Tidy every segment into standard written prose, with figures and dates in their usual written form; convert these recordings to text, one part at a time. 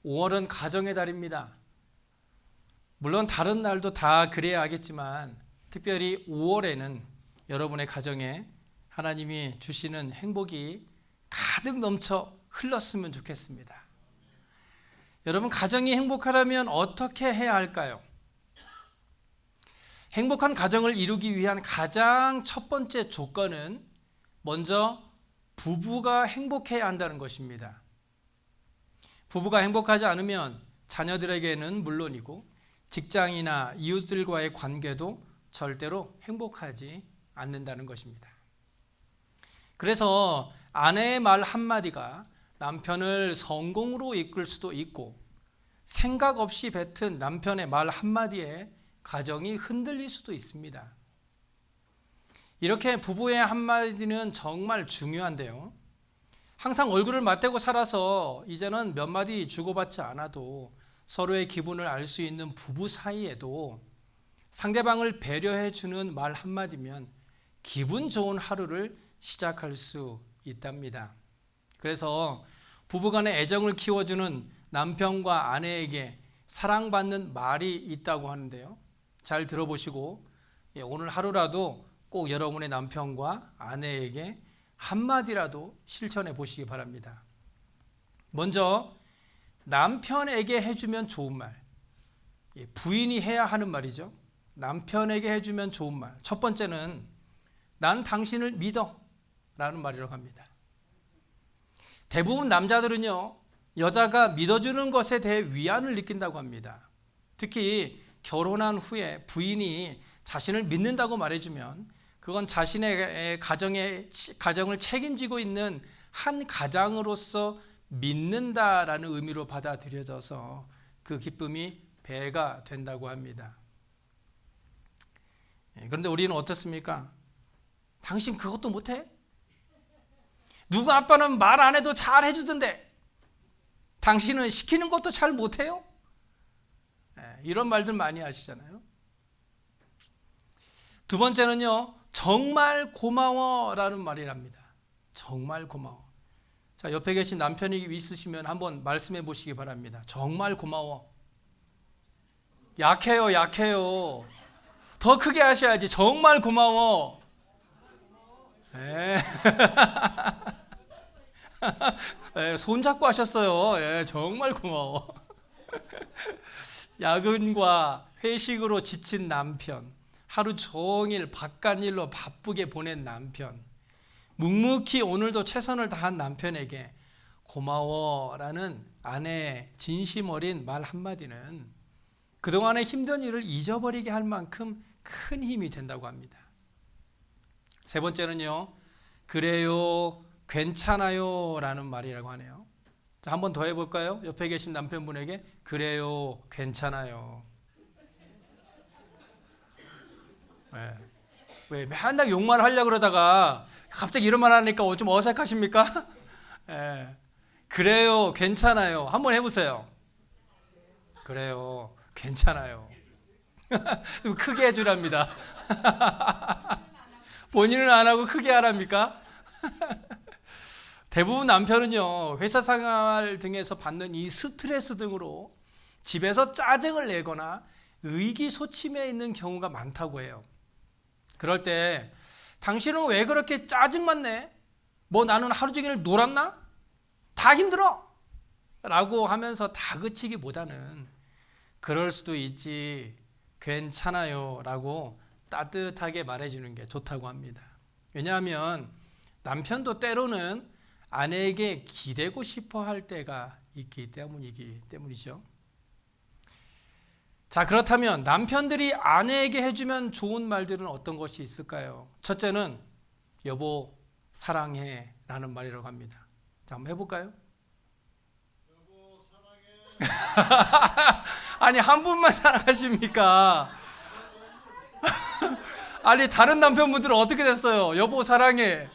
5월은 가정의 달입니다. 물론 다른 날도 다 그래야 하겠지만 특별히 5월에는 여러분의 가정에 하나님이 주시는 행복이 가득 넘쳐 흘렀으면 좋겠습니다. 여러분, 가정이 행복하려면 어떻게 해야 할까요? 행복한 가정을 이루기 위한 가장 첫 번째 조건은 먼저 부부가 행복해야 한다는 것입니다. 부부가 행복하지 않으면 자녀들에게는 물론이고 직장이나 이웃들과의 관계도 절대로 행복하지 않는다는 것입니다. 그래서 아내의 말 한마디가 남편을 성공으로 이끌 수도 있고 생각 없이 뱉은 남편의 말 한마디에 가정이 흔들릴 수도 있습니다. 이렇게 부부의 한마디는 정말 중요한데요. 항상 얼굴을 맞대고 살아서 이제는 몇 마디 주고받지 않아도 서로의 기분을 알 수 있는 부부 사이에도 상대방을 배려해 주는 말 한마디면 기분 좋은 하루를 시작할 수 있답니다. 그래서 부부간의 애정을 키워주는 남편과 아내에게 사랑받는 말이 있다고 하는데요. 잘 들어보시고 오늘 하루라도 꼭 여러분의 남편과 아내에게 한마디라도 실천해 보시기 바랍니다. 먼저 남편에게 해주면 좋은 말, 부인이 해야 하는 말이죠. 남편에게 해주면 좋은 말. 첫 번째는 난 당신을 믿어 라는 말이라고 합니다. 대부분 남자들은요, 여자가 믿어주는 것에 대해 위안을 느낀다고 합니다. 특히 결혼한 후에 부인이 자신을 믿는다고 말해주면 그건 자신의 가정을 책임지고 있는 한 가장으로서 믿는다라는 의미로 받아들여져서 그 기쁨이 배가 된다고 합니다. 그런데 우리는 어떻습니까? 당신 그것도 못해? 누구 아빠는 말 안 해도 잘 해주던데 당신은 시키는 것도 잘 못해요? 이런 말들 많이 하시잖아요. 두 번째는요, 정말 고마워라는 말이랍니다. 정말 고마워. 자, 옆에 계신 남편이 있으시면 한번 말씀해 보시기 바랍니다. 정말 고마워. 약해요, 약해요. 더 크게 하셔야지. 정말 고마워. 손잡고 하셨어요. 정말 고마워. 야근과 회식으로 지친 남편, 하루 종일 바깥일로 바쁘게 보낸 남편, 묵묵히 오늘도 최선을 다한 남편에게 고마워라는 아내의 진심 어린 말 한마디는 그동안의 힘든 일을 잊어버리게 할 만큼 큰 힘이 된다고 합니다. 세 번째는요, 그래요, 괜찮아요 라는 말이라고 하네요. 자, 한번 더 해볼까요? 옆에 계신 남편분에게 그래요, 괜찮아요. 왜 맨날 욕만 하려고 그러다가 갑자기 이런 말 하니까 좀 어색하십니까? 그래요, 괜찮아요. 한번 해보세요. 그래요, 괜찮아요. 좀 크게 해주랍니다. 본인은 안 하고 크게 하랍니까? 대부분 남편은요, 회사 생활 등에서 받는 이 스트레스 등으로 집에서 짜증을 내거나 의기소침해 있는 경우가 많다고 해요. 그럴 때 당신은 왜 그렇게 짜증만 내? 뭐 나는 하루 종일 놀았나? 다 힘들어! 라고 하면서 다그치기보다는 그럴 수도 있지, 괜찮아요 라고 따뜻하게 말해주는 게 좋다고 합니다. 왜냐하면 남편도 때로는 아내에게 기대고 싶어 할 때가 있기 때문이죠. 자, 그렇다면 남편들이 아내에게 해주면 좋은 말들은 어떤 것이 있을까요? 첫째는 여보 사랑해 라는 말이라고 합니다. 자, 한번 해볼까요? 여보 사랑해. 아니, 한 분만 사랑하십니까? 아니, 다른 남편분들은 어떻게 됐어요? 여보 사랑해.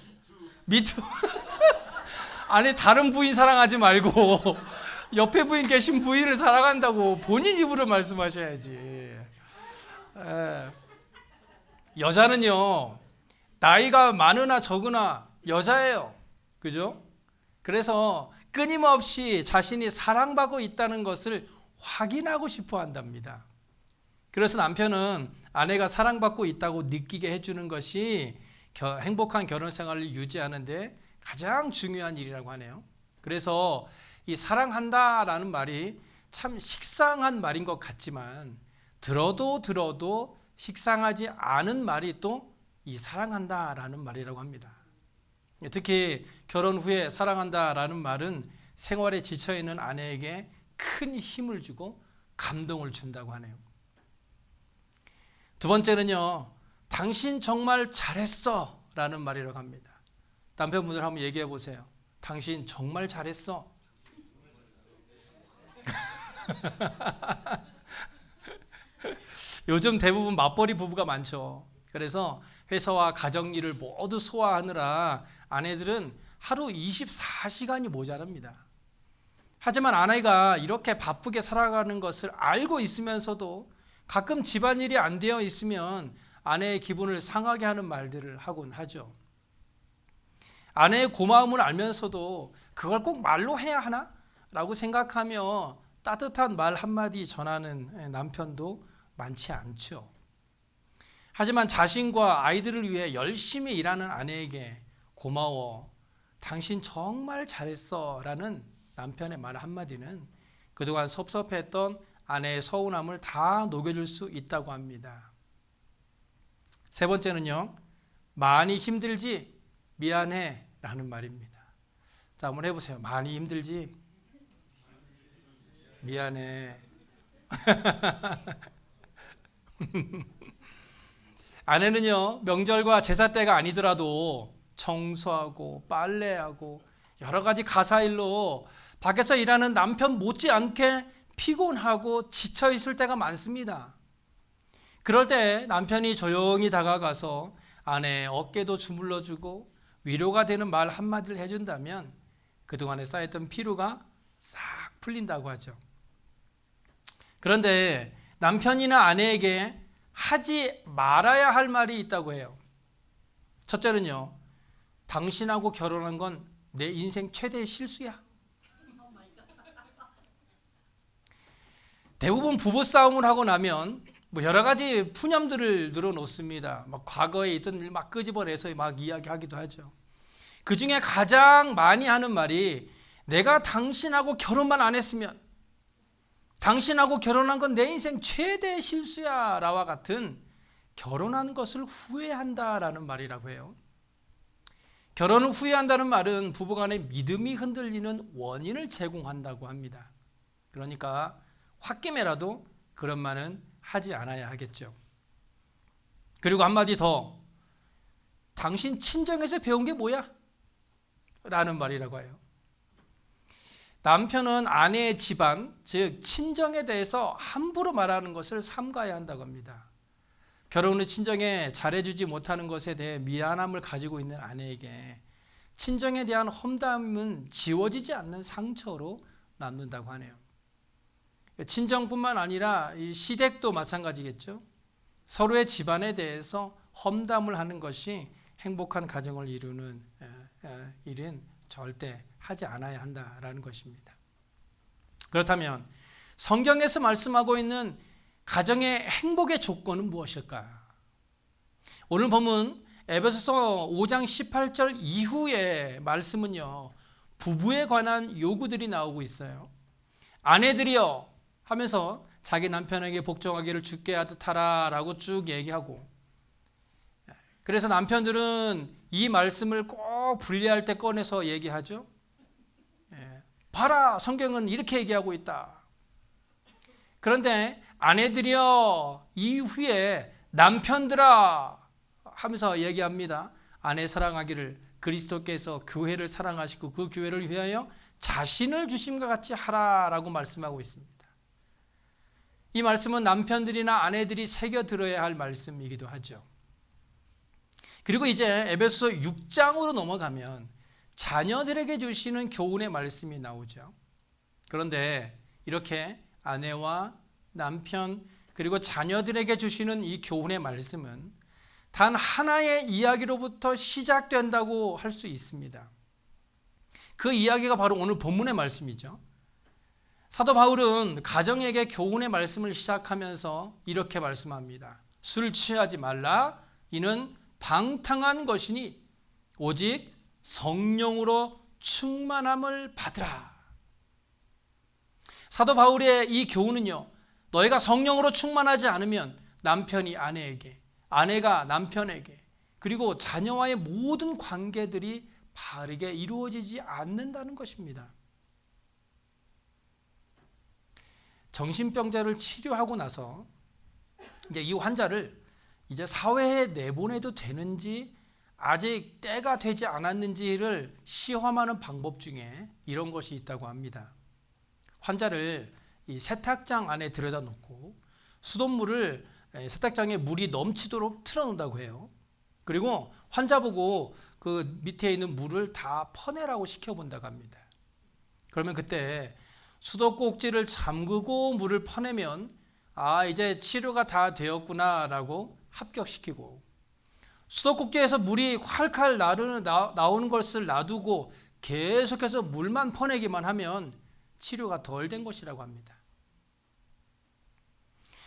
미투. 아니, 다른 부인 사랑하지 말고 옆에 부인 계신 부인을 사랑한다고 본인 입으로 말씀하셔야지. 여자는요, 나이가 많으나 적으나 여자예요. 그죠? 그래서 끊임없이 자신이 사랑받고 있다는 것을 확인하고 싶어 한답니다. 그래서 남편은 아내가 사랑받고 있다고 느끼게 해주는 것이 행복한 결혼 생활을 유지하는데 가장 중요한 일이라고 하네요. 그래서 이 사랑한다라는 말이 참 식상한 말인 것 같지만 들어도 식상하지 않은 말이 또 이 사랑한다라는 말이라고 합니다. 특히 결혼 후에 사랑한다라는 말은 생활에 지쳐있는 아내에게 큰 힘을 주고 감동을 준다고 하네요. 두 번째는요, 당신 정말 잘했어 라는 말이라고 합니다. 남편분들 한번 얘기해 보세요. 당신 정말 잘했어. 요즘 대부분 맞벌이 부부가 많죠. 그래서 회사와 가정 일을 모두 소화하느라 아내들은 하루 24시간이 모자랍니다. 하지만 아내가 이렇게 바쁘게 살아가는 것을 알고 있으면서도 가끔 집안일이 안 되어 있으면 아내의 기분을 상하게 하는 말들을 하곤 하죠. 아내의 고마움을 알면서도 그걸 꼭 말로 해야 하나? 라고 생각하며 따뜻한 말 한마디 전하는 남편도 많지 않죠. 하지만 자신과 아이들을 위해 열심히 일하는 아내에게 고마워, 당신 정말 잘했어 라는 남편의 말 한마디는 그동안 섭섭했던 아내의 서운함을 다 녹여줄 수 있다고 합니다. 세 번째는요, 많이 힘들지? 미안해 라는 말입니다. 자, 한번 해보세요. 많이 힘들지? 미안해. 아내는요, 명절과 제사 때가 아니더라도 청소하고 빨래하고 여러 가지 가사일로 밖에서 일하는 남편 못지않게 피곤하고 지쳐 있을 때가 많습니다. 그럴 때 남편이 조용히 다가가서 아내의 어깨도 주물러주고 위로가 되는 말 한마디를 해준다면 그동안에 쌓였던 피로가 싹 풀린다고 하죠. 그런데 남편이나 아내에게 하지 말아야 할 말이 있다고 해요. 첫째는요, 당신하고 결혼한 건 내 인생 최대의 실수야. 대부분 부부싸움을 하고 나면 여러 가지 푸념들을 늘어놓습니다. 막 과거에 있던 일 막 끄집어내서 막 이야기하기도 하죠. 그 중에 가장 많이 하는 말이 내가 당신하고 결혼만 안 했으면, 당신하고 결혼한 건 내 인생 최대의 실수야 라와 같은 결혼한 것을 후회한다라는 말이라고 해요. 결혼을 후회한다는 말은 부부간의 믿음이 흔들리는 원인을 제공한다고 합니다. 그러니까 홧김에라도 그런 말은 하지 않아야 하겠죠. 그리고 한마디 더, 당신 친정에서 배운 게 뭐야? 라는 말이라고 해요. 남편은 아내의 집안, 즉 친정에 대해서 함부로 말하는 것을 삼가야 한다고 합니다. 결혼 후 친정에 잘해주지 못하는 것에 대해 미안함을 가지고 있는 아내에게 친정에 대한 험담은 지워지지 않는 상처로 남는다고 하네요. 친정뿐만 아니라 이 시댁도 마찬가지겠죠. 서로의 집안에 대해서 험담을 하는 것이 행복한 가정을 이루는 일은 절대 하지 않아야 한다라는 것입니다. 그렇다면 성경에서 말씀하고 있는 가정의 행복의 조건은 무엇일까? 오늘 본문 에베소서 5장 18절 이후의 말씀은요, 부부에 관한 요구들이 나오고 있어요. 아내들이여 하면서 자기 남편에게 복종하기를 주께 하듯 하라 라고 쭉 얘기하고, 그래서 남편들은 이 말씀을 꼭 분리할 때 꺼내서 얘기하죠. 봐라, 성경은 이렇게 얘기하고 있다. 그런데 아내들이여 이후에 남편들아 하면서 얘기합니다. 아내 사랑하기를 그리스도께서 교회를 사랑하시고 그 교회를 위하여 자신을 주심과 같이 하라라고 말씀하고 있습니다. 이 말씀은 남편들이나 아내들이 새겨 들어야 할 말씀이기도 하죠. 그리고 이제 에베소서 6장으로 넘어가면 자녀들에게 주시는 교훈의 말씀이 나오죠. 그런데 이렇게 아내와 남편 그리고 자녀들에게 주시는 이 교훈의 말씀은 단 하나의 이야기로부터 시작된다고 할 수 있습니다. 그 이야기가 바로 오늘 본문의 말씀이죠. 사도 바울은 가정에게 교훈의 말씀을 시작하면서 이렇게 말씀합니다. 술 취하지 말라. 이는 방탕한 것이니 오직 성령으로 충만함을 받으라. 사도 바울의 이 교훈은요, 너희가 성령으로 충만하지 않으면 남편이 아내에게, 아내가 남편에게, 그리고 자녀와의 모든 관계들이 바르게 이루어지지 않는다는 것입니다. 정신병자를 치료하고 나서 이제 이 환자를 이제 사회에 내보내도 되는지 아직 때가 되지 않았는지를 시험하는 방법 중에 이런 것이 있다고 합니다. 환자를 이 세탁장 안에 들여다 놓고 수돗물을 세탁장에 물이 넘치도록 틀어놓는다고 해요. 그리고 환자 보고 그 밑에 있는 물을 다 퍼내라고 시켜본다고 합니다. 그러면 그때 수도꼭지를 잠그고 물을 퍼내면 이제 치료가 다 되었구나라고 합격시키고, 수도꼭지에서 물이 콸콸 나오는 것을 놔두고 계속해서 물만 퍼내기만 하면 치료가 덜 된 것이라고 합니다.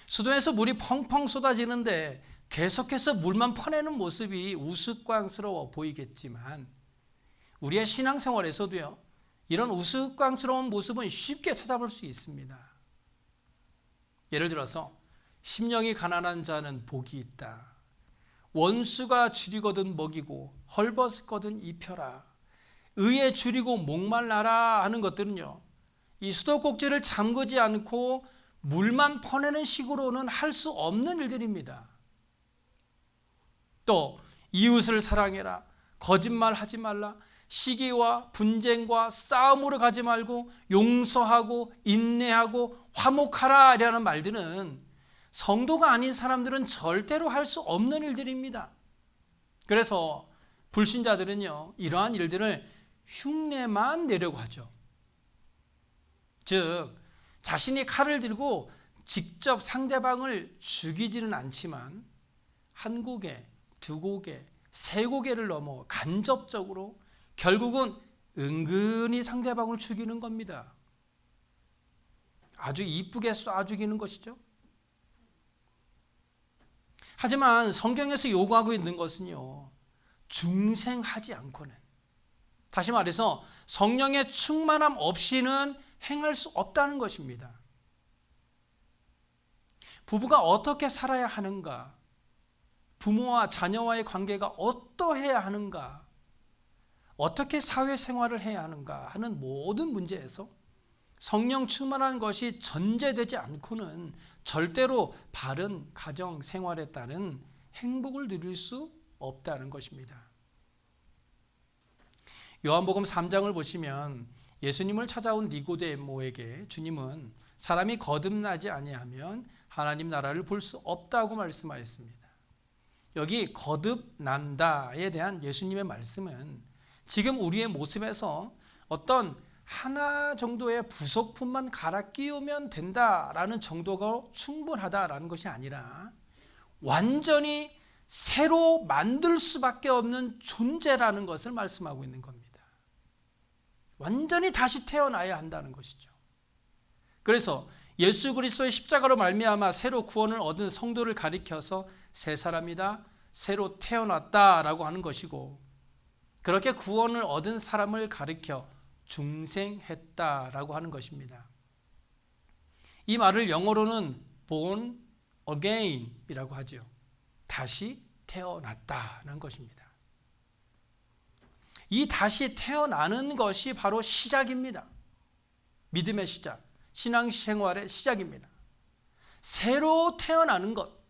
수도에서 물이 펑펑 쏟아지는데 계속해서 물만 퍼내는 모습이 우스꽝스러워 보이겠지만 우리의 신앙생활에서도요, 이런 우스꽝스러운 모습은 쉽게 찾아볼 수 있습니다. 예를 들어서 심령이 가난한 자는 복이 있다. 원수가 줄이거든 먹이고 헐벗거든 입혀라. 의에 줄이고 목말라라 하는 것들은요, 이 수도꼭지를 잠그지 않고 물만 퍼내는 식으로는 할 수 없는 일들입니다. 또 이웃을 사랑해라. 거짓말하지 말라. 시기와 분쟁과 싸움으로 가지 말고 용서하고 인내하고 화목하라 라는 말들은 성도가 아닌 사람들은 절대로 할 수 없는 일들입니다. 그래서 불신자들은요, 이러한 일들을 흉내만 내려고 하죠. 즉 자신이 칼을 들고 직접 상대방을 죽이지는 않지만 한 고개, 두 고개, 세 고개를 넘어 간접적으로 결국은 은근히 상대방을 죽이는 겁니다. 아주 이쁘게 쏴 죽이는 것이죠. 하지만 성경에서 요구하고 있는 것은요, 중생하지 않고는, 다시 말해서 성령의 충만함 없이는 행할 수 없다는 것입니다. 부부가 어떻게 살아야 하는가, 부모와 자녀와의 관계가 어떠해야 하는가, 어떻게 사회생활을 해야 하는가 하는 모든 문제에서 성령 충만한 것이 전제되지 않고는 절대로 바른 가정생활에 따른 행복을 누릴 수 없다는 것입니다. 요한복음 3장을 보시면 예수님을 찾아온 니고데모에게 주님은 사람이 거듭나지 아니하면 하나님 나라를 볼 수 없다고 말씀하였습니다. 여기 거듭난다에 대한 예수님의 말씀은 지금 우리의 모습에서 어떤 하나 정도의 부속품만 갈아 끼우면 된다라는 정도가 충분하다라는 것이 아니라 완전히 새로 만들 수밖에 없는 존재라는 것을 말씀하고 있는 겁니다. 완전히 다시 태어나야 한다는 것이죠. 그래서 예수 그리스도의 십자가로 말미암아 새로 구원을 얻은 성도를 가리켜서 새 사람이다, 새로 태어났다라고 하는 것이고, 그렇게 구원을 얻은 사람을 가리켜 중생했다라고 하는 것입니다. 이 말을 영어로는 born again이라고 하죠. 다시 태어났다는 것입니다. 이 다시 태어나는 것이 바로 시작입니다. 믿음의 시작, 신앙생활의 시작입니다. 새로 태어나는 것,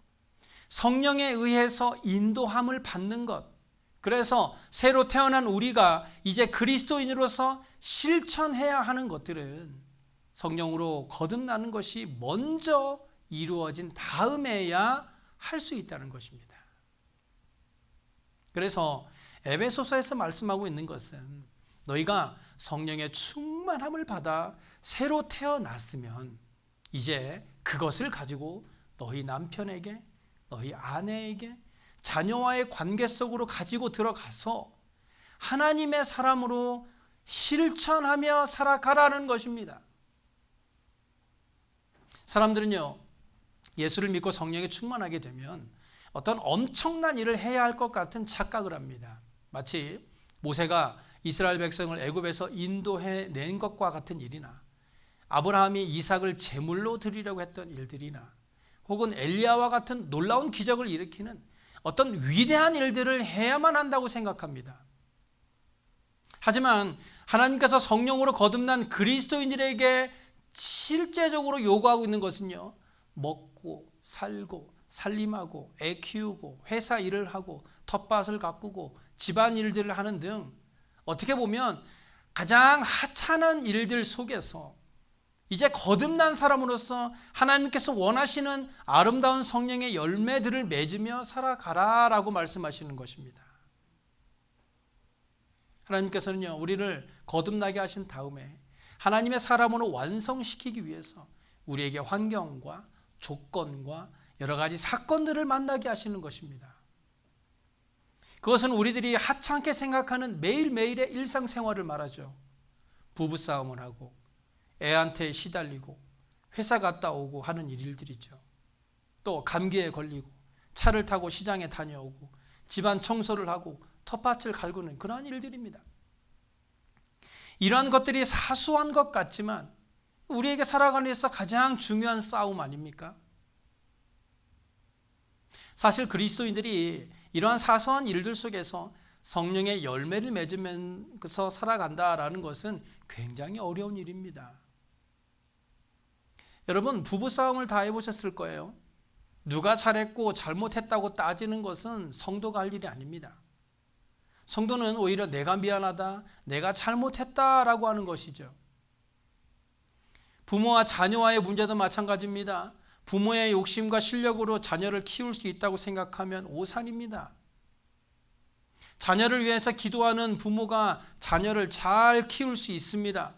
성령에 의해서 인도함을 받는 것, 그래서 새로 태어난 우리가 이제 그리스도인으로서 실천해야 하는 것들은 성령으로 거듭나는 것이 먼저 이루어진 다음에야 할 수 있다는 것입니다. 그래서 에베소서에서 말씀하고 있는 것은 너희가 성령의 충만함을 받아 새로 태어났으면 이제 그것을 가지고 너희 남편에게, 너희 아내에게, 자녀와의 관계 속으로 가지고 들어가서 하나님의 사람으로 실천하며 살아가라는 것입니다. 사람들은요, 예수를 믿고 성령에 충만하게 되면 어떤 엄청난 일을 해야 할 것 같은 착각을 합니다. 마치 모세가 이스라엘 백성을 애굽에서 인도해낸 것과 같은 일이나 아브라함이 이삭을 제물로 드리려고 했던 일들이나 혹은 엘리야와 같은 놀라운 기적을 일으키는 어떤 위대한 일들을 해야만 한다고 생각합니다. 하지만 하나님께서 성령으로 거듭난 그리스도인들에게 실제적으로 요구하고 있는 것은요, 먹고 살고 살림하고 애 키우고 회사 일을 하고 텃밭을 가꾸고 집안 일들을 하는 등 어떻게 보면 가장 하찮은 일들 속에서 이제 거듭난 사람으로서 하나님께서 원하시는 아름다운 성령의 열매들을 맺으며 살아가라라고 말씀하시는 것입니다. 하나님께서는요, 우리를 거듭나게 하신 다음에 하나님의 사람으로 완성시키기 위해서 우리에게 환경과 조건과 여러 가지 사건들을 만나게 하시는 것입니다. 그것은 우리들이 하찮게 생각하는 매일매일의 일상생활을 말하죠. 부부싸움을 하고 애한테 시달리고 회사 갔다 오고 하는 일들이죠. 또 감기에 걸리고 차를 타고 시장에 다녀오고 집안 청소를 하고 텃밭을 갈구는 그러한 일들입니다. 이러한 것들이 사소한 것 같지만 우리에게 살아가는 데서 가장 중요한 싸움 아닙니까? 사실 그리스도인들이 이러한 사소한 일들 속에서 성령의 열매를 맺으면서 살아간다라는 것은 굉장히 어려운 일입니다. 여러분, 부부싸움을 다 해보셨을 거예요. 누가 잘했고 잘못했다고 따지는 것은 성도가 할 일이 아닙니다. 성도는 오히려 내가 미안하다, 내가 잘못했다라고 하는 것이죠. 부모와 자녀와의 문제도 마찬가지입니다. 부모의 욕심과 실력으로 자녀를 키울 수 있다고 생각하면 오산입니다. 자녀를 위해서 기도하는 부모가 자녀를 잘 키울 수 있습니다.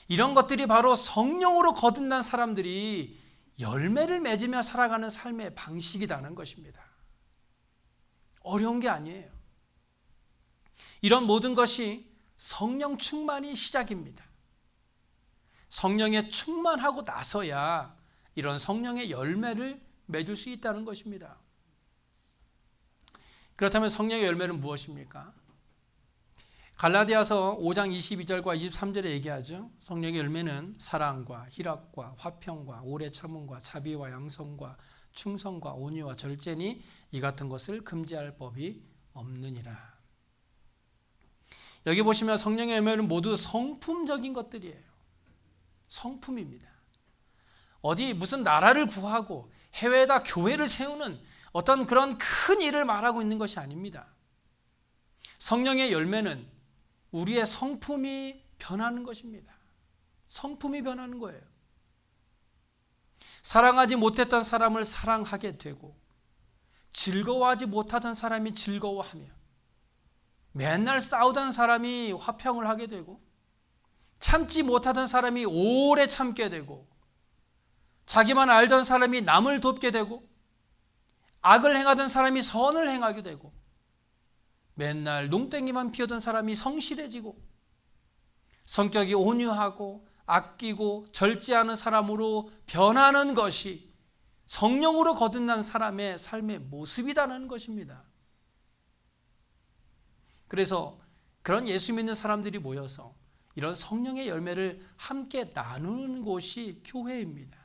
이런 것들이 바로 성령으로 거듭난 사람들이 열매를 맺으며 살아가는 삶의 방식이라는 것입니다. 어려운 게 아니에요. 이런 모든 것이 성령 충만이 시작입니다. 성령에 충만하고 나서야 이런 성령의 열매를 맺을 수 있다는 것입니다. 그렇다면 성령의 열매는 무엇입니까? 갈라디아서 5장 22절과 23절에 얘기하죠. 성령의 열매는 사랑과 희락과 화평과 오래 참음과 자비와 양성과 충성과 온유와 절제니 이 같은 것을 금지할 법이 없느니라. 여기 보시면 성령의 열매는 모두 성품적인 것들이에요. 성품입니다. 어디 무슨 나라를 구하고 해외에다 교회를 세우는 어떤 그런 큰 일을 말하고 있는 것이 아닙니다. 성령의 열매는 우리의 성품이 변하는 것입니다. 성품이 변하는 거예요. 사랑하지 못했던 사람을 사랑하게 되고 즐거워하지 못하던 사람이 즐거워하며 맨날 싸우던 사람이 화평을 하게 되고 참지 못하던 사람이 오래 참게 되고 자기만 알던 사람이 남을 돕게 되고 악을 행하던 사람이 선을 행하게 되고 맨날 농땡이만 피우던 사람이 성실해지고 성격이 온유하고 아끼고 절제하는 사람으로 변하는 것이 성령으로 거듭난 사람의 삶의 모습이라는 것입니다. 그래서 그런 예수 믿는 사람들이 모여서 이런 성령의 열매를 함께 나누는 곳이 교회입니다.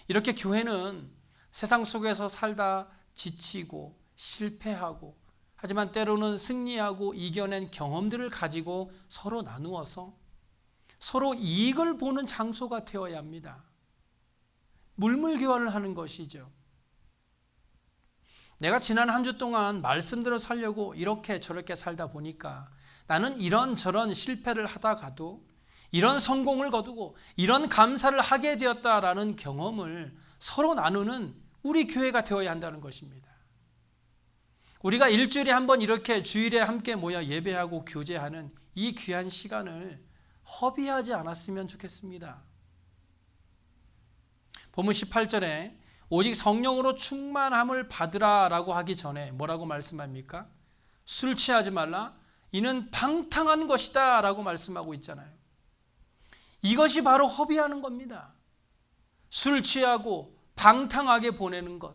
이렇게 교회는 세상 속에서 살다 지치고 실패하고 하지만 때로는 승리하고 이겨낸 경험들을 가지고 서로 나누어서 서로 이익을 보는 장소가 되어야 합니다. 물물교환을 하는 것이죠. 내가 지난 한 주 동안 말씀대로 살려고 이렇게 저렇게 살다 보니까 나는 이런저런 실패를 하다가도 이런 성공을 거두고 이런 감사를 하게 되었다라는 경험을 서로 나누는 우리 교회가 되어야 한다는 것입니다. 우리가 일주일에 한 번 이렇게 주일에 함께 모여 예배하고 교제하는 이 귀한 시간을 허비하지 않았으면 좋겠습니다. 본문 18절에 오직 성령으로 충만함을 받으라라고 하기 전에 뭐라고 말씀합니까? 술 취하지 말라, 이는 방탕한 것이다 라고 말씀하고 있잖아요. 이것이 바로 허비하는 겁니다. 술 취하고 방탕하게 보내는 것.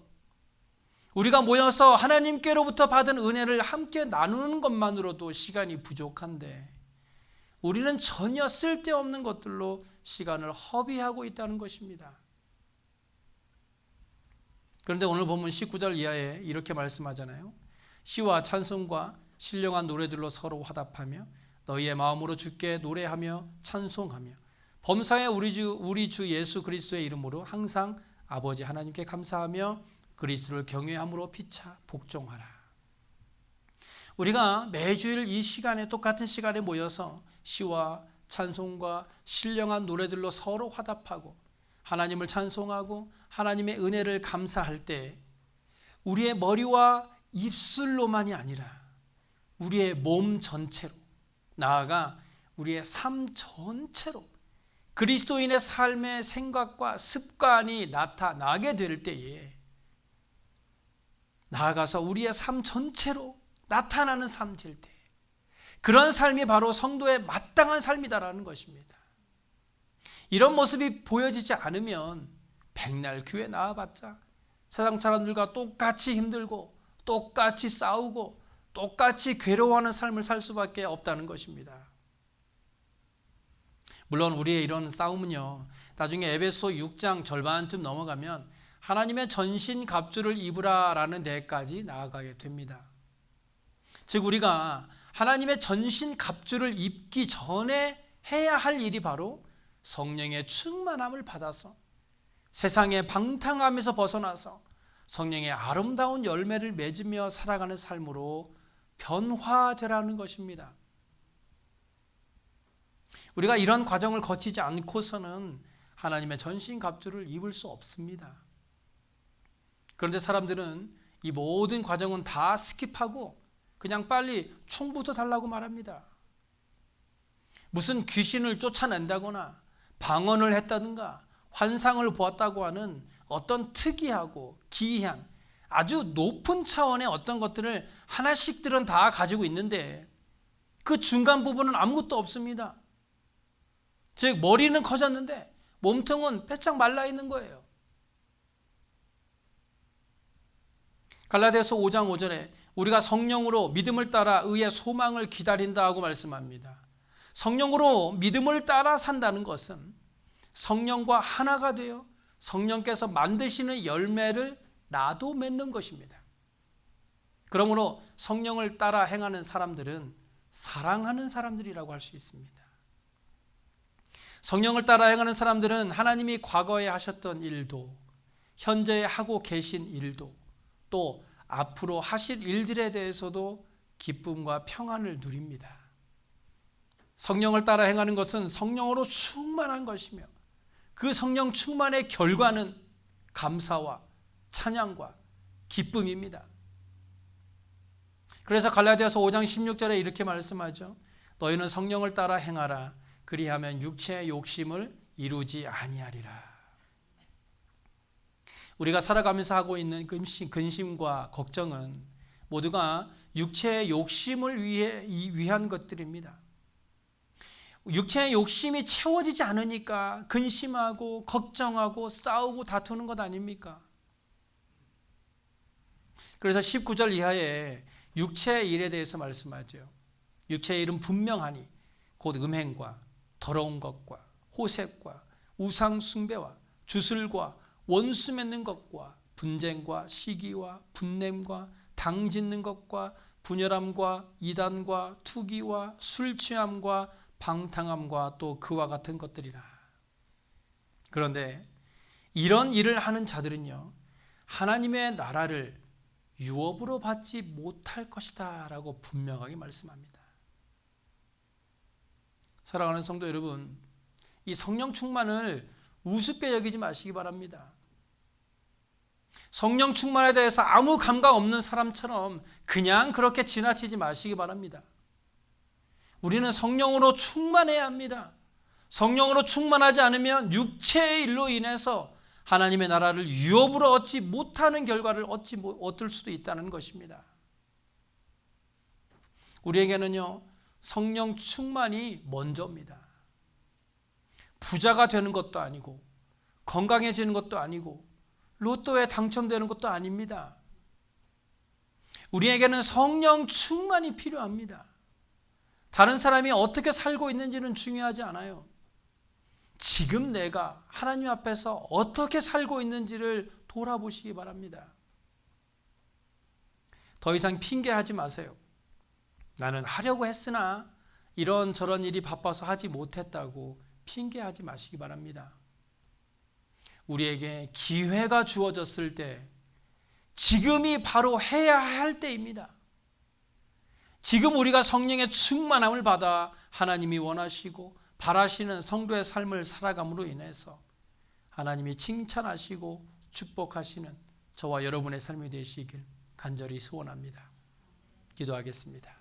우리가 모여서 하나님께로부터 받은 은혜를 함께 나누는 것만으로도 시간이 부족한데 우리는 전혀 쓸데없는 것들로 시간을 허비하고 있다는 것입니다. 그런데 오늘 본문 19절 이하에 이렇게 말씀하잖아요. 시와 찬송과 신령한 노래들로 서로 화답하며 너희의 마음으로 주께 노래하며 찬송하며 범사에 우리 주 예수 그리스도의 이름으로 항상 아버지 하나님께 감사하며 그리스도를 경외함으로 피차 복종하라. 우리가 매주일 이 시간에 똑같은 시간에 모여서 시와 찬송과 신령한 노래들로 서로 화답하고 하나님을 찬송하고 하나님의 은혜를 감사할 때 우리의 머리와 입술로만이 아니라 우리의 몸 전체로 나아가 우리의 삶 전체로 그리스도인의 삶의 생각과 습관이 나타나게 될 때에 나아가서 우리의 삶 전체로 나타나는 삶 될 때 그런 삶이 바로 성도의 마땅한 삶이다라는 것입니다. 이런 모습이 보여지지 않으면 백날 교회 나와봤자 세상 사람들과 똑같이 힘들고 똑같이 싸우고 똑같이 괴로워하는 삶을 살 수밖에 없다는 것입니다. 물론 우리의 이런 싸움은요, 나중에 에베소 6장 절반쯤 넘어가면 하나님의 전신 갑주를 입으라라는 데까지 나아가게 됩니다. 즉 우리가 하나님의 전신 갑주를 입기 전에 해야 할 일이 바로 성령의 충만함을 받아서 세상의 방탕함에서 벗어나서 성령의 아름다운 열매를 맺으며 살아가는 삶으로 변화되라는 것입니다. 우리가 이런 과정을 거치지 않고서는 하나님의 전신 갑주를 입을 수 없습니다. 그런데 사람들은 이 모든 과정은 다 스킵하고 그냥 빨리 총부터 달라고 말합니다. 무슨 귀신을 쫓아낸다거나 방언을 했다든가 환상을 보았다고 하는 어떤 특이하고 기이한 아주 높은 차원의 어떤 것들을 하나씩들은 다 가지고 있는데 그 중간 부분은 아무것도 없습니다. 즉 머리는 커졌는데 몸통은 빼짝 말라 있는 거예요. 갈라디아서 5장 5절에 우리가 성령으로 믿음을 따라 의의 소망을 기다린다 하고 말씀합니다. 성령으로 믿음을 따라 산다는 것은 성령과 하나가 되어 성령께서 만드시는 열매를 나도 맺는 것입니다. 그러므로 성령을 따라 행하는 사람들은 사랑하는 사람들이라고 할 수 있습니다. 성령을 따라 행하는 사람들은 하나님이 과거에 하셨던 일도 현재 하고 계신 일도 또 앞으로 하실 일들에 대해서도 기쁨과 평안을 누립니다. 성령을 따라 행하는 것은 성령으로 충만한 것이며 그 성령 충만의 결과는 감사와 찬양과 기쁨입니다. 그래서 갈라디아서 5장 16절에 이렇게 말씀하죠. 너희는 성령을 따라 행하라. 그리하면 육체의 욕심을 이루지 아니하리라. 우리가 살아가면서 하고 있는 근심과 걱정은 모두가 육체의 욕심을 위한 것들입니다. 육체의 욕심이 채워지지 않으니까 근심하고 걱정하고 싸우고 다투는 것 아닙니까? 그래서 19절 이하에 육체의 일에 대해서 말씀하죠. 육체의 일은 분명하니 곧 음행과 더러운 것과 호색과 우상 숭배와 주술과 원수 맺는 것과 분쟁과 시기와 분냄과 당 짓는 것과 분열함과 이단과 투기와 술 취함과 방탕함과 또 그와 같은 것들이라. 그런데 이런 일을 하는 자들은요, 하나님의 나라를 유업으로 받지 못할 것이다 라고 분명하게 말씀합니다. 사랑하는 성도 여러분, 이 성령 충만을 우습게 여기지 마시기 바랍니다. 성령 충만에 대해서 아무 감각 없는 사람처럼 그냥 그렇게 지나치지 마시기 바랍니다. 우리는 성령으로 충만해야 합니다. 성령으로 충만하지 않으면 육체의 일로 인해서 하나님의 나라를 유업으로 얻지 못하는 결과를 얻을 수도 있다는 것입니다. 우리에게는요, 성령 충만이 먼저입니다. 부자가 되는 것도 아니고 건강해지는 것도 아니고 로또에 당첨되는 것도 아닙니다. 우리에게는 성령 충만이 필요합니다. 다른 사람이 어떻게 살고 있는지는 중요하지 않아요. 지금 내가 하나님 앞에서 어떻게 살고 있는지를 돌아보시기 바랍니다. 더 이상 핑계하지 마세요. 나는 하려고 했으나 이런저런 일이 바빠서 하지 못했다고 핑계하지 마시기 바랍니다. 우리에게 기회가 주어졌을 때 지금이 바로 해야 할 때입니다. 지금 우리가 성령의 충만함을 받아 하나님이 원하시고 바라시는 성도의 삶을 살아감으로 인해서 하나님이 칭찬하시고 축복하시는 저와 여러분의 삶이 되시길 간절히 소원합니다. 기도하겠습니다.